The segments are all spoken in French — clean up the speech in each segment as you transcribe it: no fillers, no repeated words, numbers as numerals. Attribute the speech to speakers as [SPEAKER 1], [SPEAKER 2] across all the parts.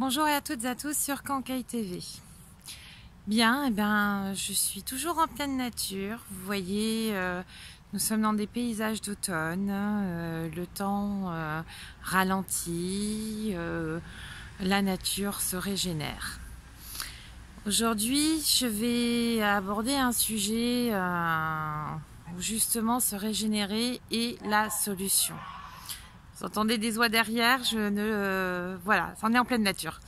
[SPEAKER 1] Bonjour à toutes et à tous sur Kankai TV. Bien, je suis toujours en pleine nature. Vous voyez, nous sommes dans des paysages d'automne. Le temps ralentit, la nature se régénère. Aujourd'hui, je vais aborder un sujet où justement se régénérer est la solution. Vous entendez des oies derrière, voilà, on est en pleine nature.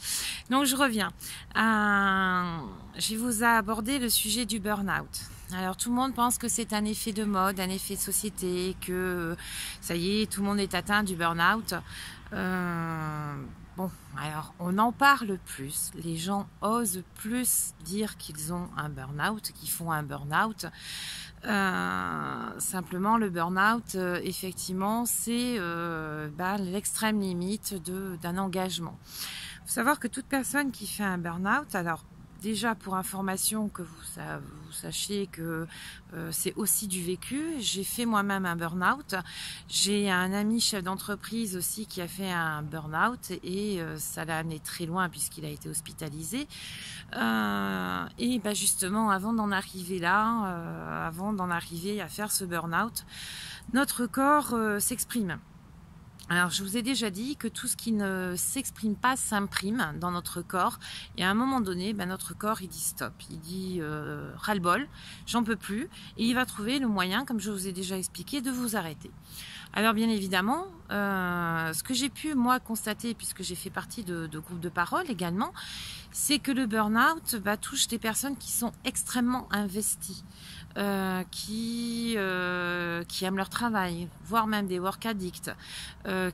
[SPEAKER 1] Donc je reviens. Je vous ai abordé le sujet du burn-out. Alors tout le monde pense que c'est un effet de mode, un effet de société, que ça y est, tout le monde est atteint du burn-out. Bon, alors on en parle plus. Les gens osent plus dire qu'ils ont un burn-out, qu'ils font un burn-out. Simplement le burn-out, effectivement, c'est l'extrême limite d'un engagement. Il faut savoir que toute personne qui fait un burn-out, alors déjà pour information que vous sachiez que c'est aussi du vécu, j'ai fait moi-même un burn-out. J'ai un ami chef d'entreprise aussi qui a fait un burn-out et ça l'a amené très loin puisqu'il a été hospitalisé. Et justement, avant d'en arriver là, avant d'en arriver à faire ce burn-out, notre corps s'exprime. Alors, je vous ai déjà dit que tout ce qui ne s'exprime pas s'imprime dans notre corps. Et à un moment donné, notre corps, il dit stop. Il dit ras-le-bol, j'en peux plus. Et il va trouver le moyen, comme je vous ai déjà expliqué, de vous arrêter. Alors, bien évidemment, ce que j'ai pu, moi, constater, puisque j'ai fait partie de groupes de parole également, c'est que le burn-out touche des personnes qui sont extrêmement investies. Qui aiment leur travail, voire même des work addicts,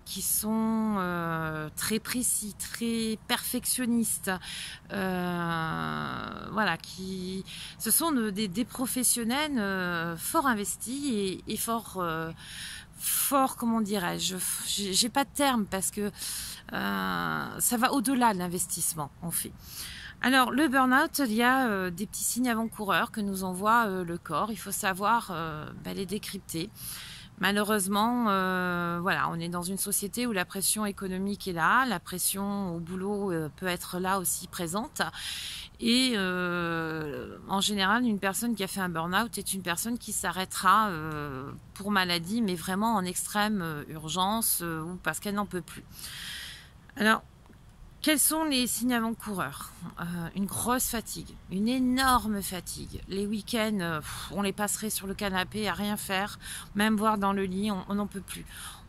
[SPEAKER 1] qui sont très précis, très perfectionnistes, voilà, ce sont des professionnels fort investis et fort, comment dirais-je, j'ai pas de terme parce que ça va au-delà de l'investissement en fait. Alors, le burn-out, il y a des petits signes avant-coureurs que nous envoie le corps. Il faut savoir les décrypter. Malheureusement, voilà, on est dans une société où la pression économique est là, la pression au boulot peut être là aussi présente. Et en général, une personne qui a fait un burn-out est une personne qui s'arrêtera pour maladie, mais vraiment en extrême urgence ou parce qu'elle n'en peut plus. Alors, quels sont les signes avant-coureurs? Une grosse fatigue, une énorme fatigue. Les week-ends, on les passerait sur le canapé à rien faire, même voir dans le lit, on n'en peut plus.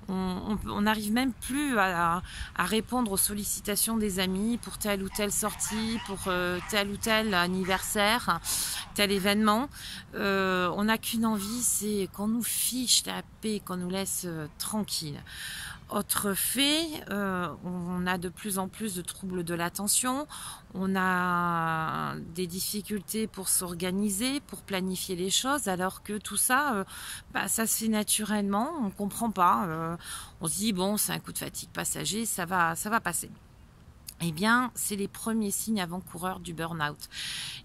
[SPEAKER 1] On n'arrive même plus à répondre aux sollicitations des amis pour telle ou telle sortie, pour tel ou tel anniversaire, tel événement. On n'a qu'une envie, c'est qu'on nous fiche la paix, qu'on nous laisse tranquille. Autre fait, on a de plus en plus de troubles de l'attention, on a des difficultés pour s'organiser, pour planifier les choses, alors que tout ça, ça se fait naturellement, on ne comprend pas. On se dit, bon, c'est un coup de fatigue passager, ça va passer. Eh bien, c'est les premiers signes avant-coureurs du burn-out.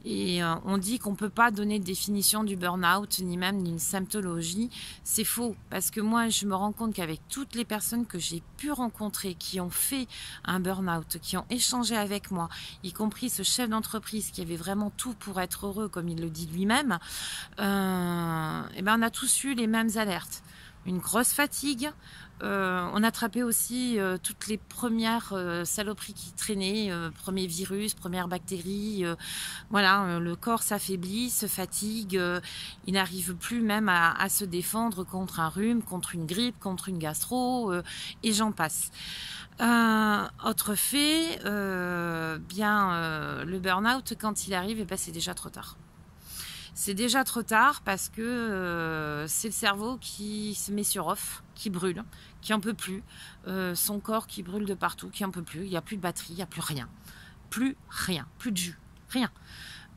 [SPEAKER 1] Et on dit qu'on ne peut pas donner de définition du burn-out, ni même d'une symptologie. C'est faux, parce que moi, je me rends compte qu'avec toutes les personnes que j'ai pu rencontrer, qui ont fait un burn-out, qui ont échangé avec moi, y compris ce chef d'entreprise qui avait vraiment tout pour être heureux, comme il le dit lui-même, on a tous eu les mêmes alertes. Une grosse fatigue, on attrapait aussi toutes les premières saloperies qui traînaient, premiers virus, premières bactéries, voilà, le corps s'affaiblit, se fatigue, il n'arrive plus même à se défendre contre un rhume, contre une grippe, contre une gastro, et j'en passe. Autre fait, le burn-out, quand il arrive, c'est déjà trop tard. C'est déjà trop tard parce que c'est le cerveau qui se met sur off, qui brûle, qui en peut plus. Son corps qui brûle de partout, qui en peut plus. Il n'y a plus de batterie, il n'y a plus rien. Plus rien, plus de jus, rien.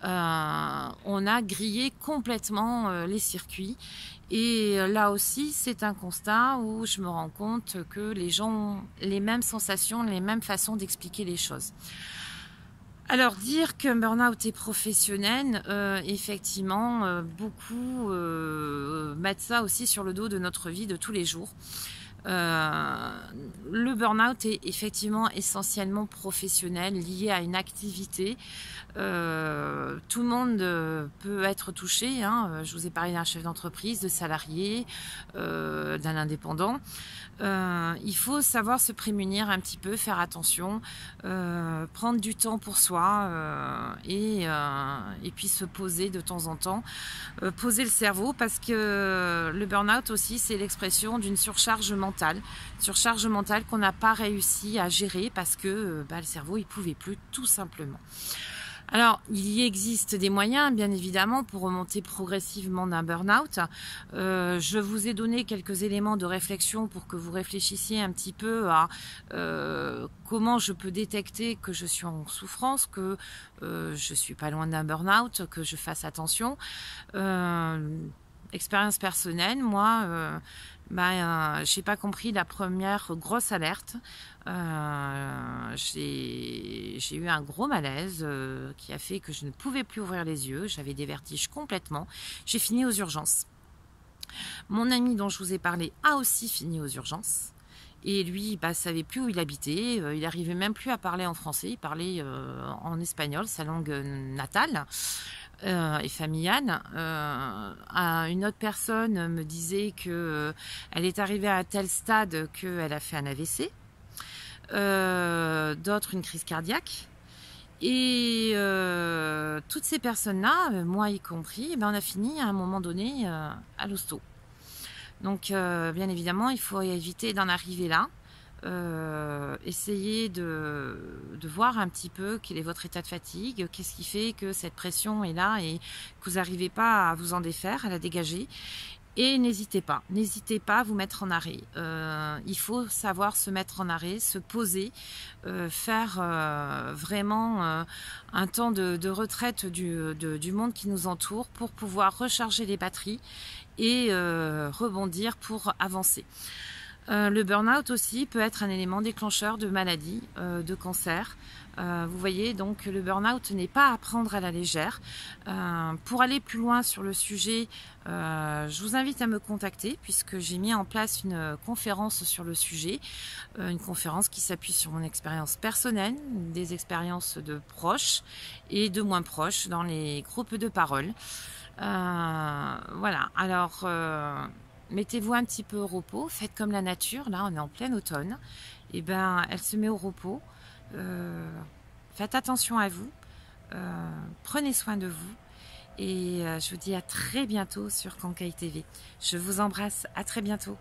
[SPEAKER 1] On a grillé complètement les circuits. Et là aussi, c'est un constat où je me rends compte que les gens ont les mêmes sensations, les mêmes façons d'expliquer les choses. Alors, dire qu'un burn-out est professionnel, effectivement, beaucoup mettent ça aussi sur le dos de notre vie de tous les jours. Le burn-out est effectivement essentiellement professionnel, lié à une activité. Tout le monde peut être touché, hein. Je vous ai parlé d'un chef d'entreprise, de salarié, d'un indépendant. Il faut savoir se prémunir un petit peu, faire attention, prendre du temps pour soi et puis se poser de temps en temps, poser le cerveau, parce que le burn-out aussi, c'est l'expression d'une surcharge mentale qu'on n'a pas réussi à gérer parce que le cerveau il pouvait plus, tout simplement. Alors, il y existe des moyens, bien évidemment, pour remonter progressivement d'un burn-out. Je vous ai donné quelques éléments de réflexion pour que vous réfléchissiez un petit peu à comment je peux détecter que je suis en souffrance, que je suis pas loin d'un burn-out, que je fasse attention. Expérience personnelle, moi, j'ai pas compris la première grosse alerte. J'ai eu un gros malaise qui a fait que je ne pouvais plus ouvrir les yeux. J'avais des vertiges complètement. J'ai fini aux urgences. Mon ami dont je vous ai parlé a aussi fini aux urgences. Et lui, savait plus où il habitait. Il arrivait même plus à parler en français. Il parlait en espagnol, sa langue natale. Et familiale. Une autre personne me disait que elle est arrivée à un tel stade qu'elle a fait un AVC, d'autres une crise cardiaque. Et toutes ces personnes-là, moi y compris, on a fini à un moment donné à l'hosto. Donc bien évidemment, il faut éviter d'en arriver là. Essayez de voir un petit peu quel est votre état de fatigue, qu'est-ce qui fait que cette pression est là et que vous n'arrivez pas à vous en défaire, à la dégager. Et n'hésitez pas à vous mettre en arrêt. Il faut savoir se mettre en arrêt, se poser, faire vraiment un temps de retraite du monde qui nous entoure pour pouvoir recharger les batteries et rebondir pour avancer. Le burn-out aussi peut être un élément déclencheur de maladies, de cancer. Vous voyez, donc le burn-out n'est pas à prendre à la légère. Pour aller plus loin sur le sujet, je vous invite à me contacter puisque j'ai mis en place une conférence sur le sujet. Une conférence qui s'appuie sur mon expérience personnelle, des expériences de proches et de moins proches dans les groupes de parole. Voilà, alors... mettez-vous un petit peu au repos, faites comme la nature, là on est en plein automne, et elle se met au repos. Faites attention à vous, prenez soin de vous, et je vous dis à très bientôt sur Kankai TV. Je vous embrasse, à très bientôt.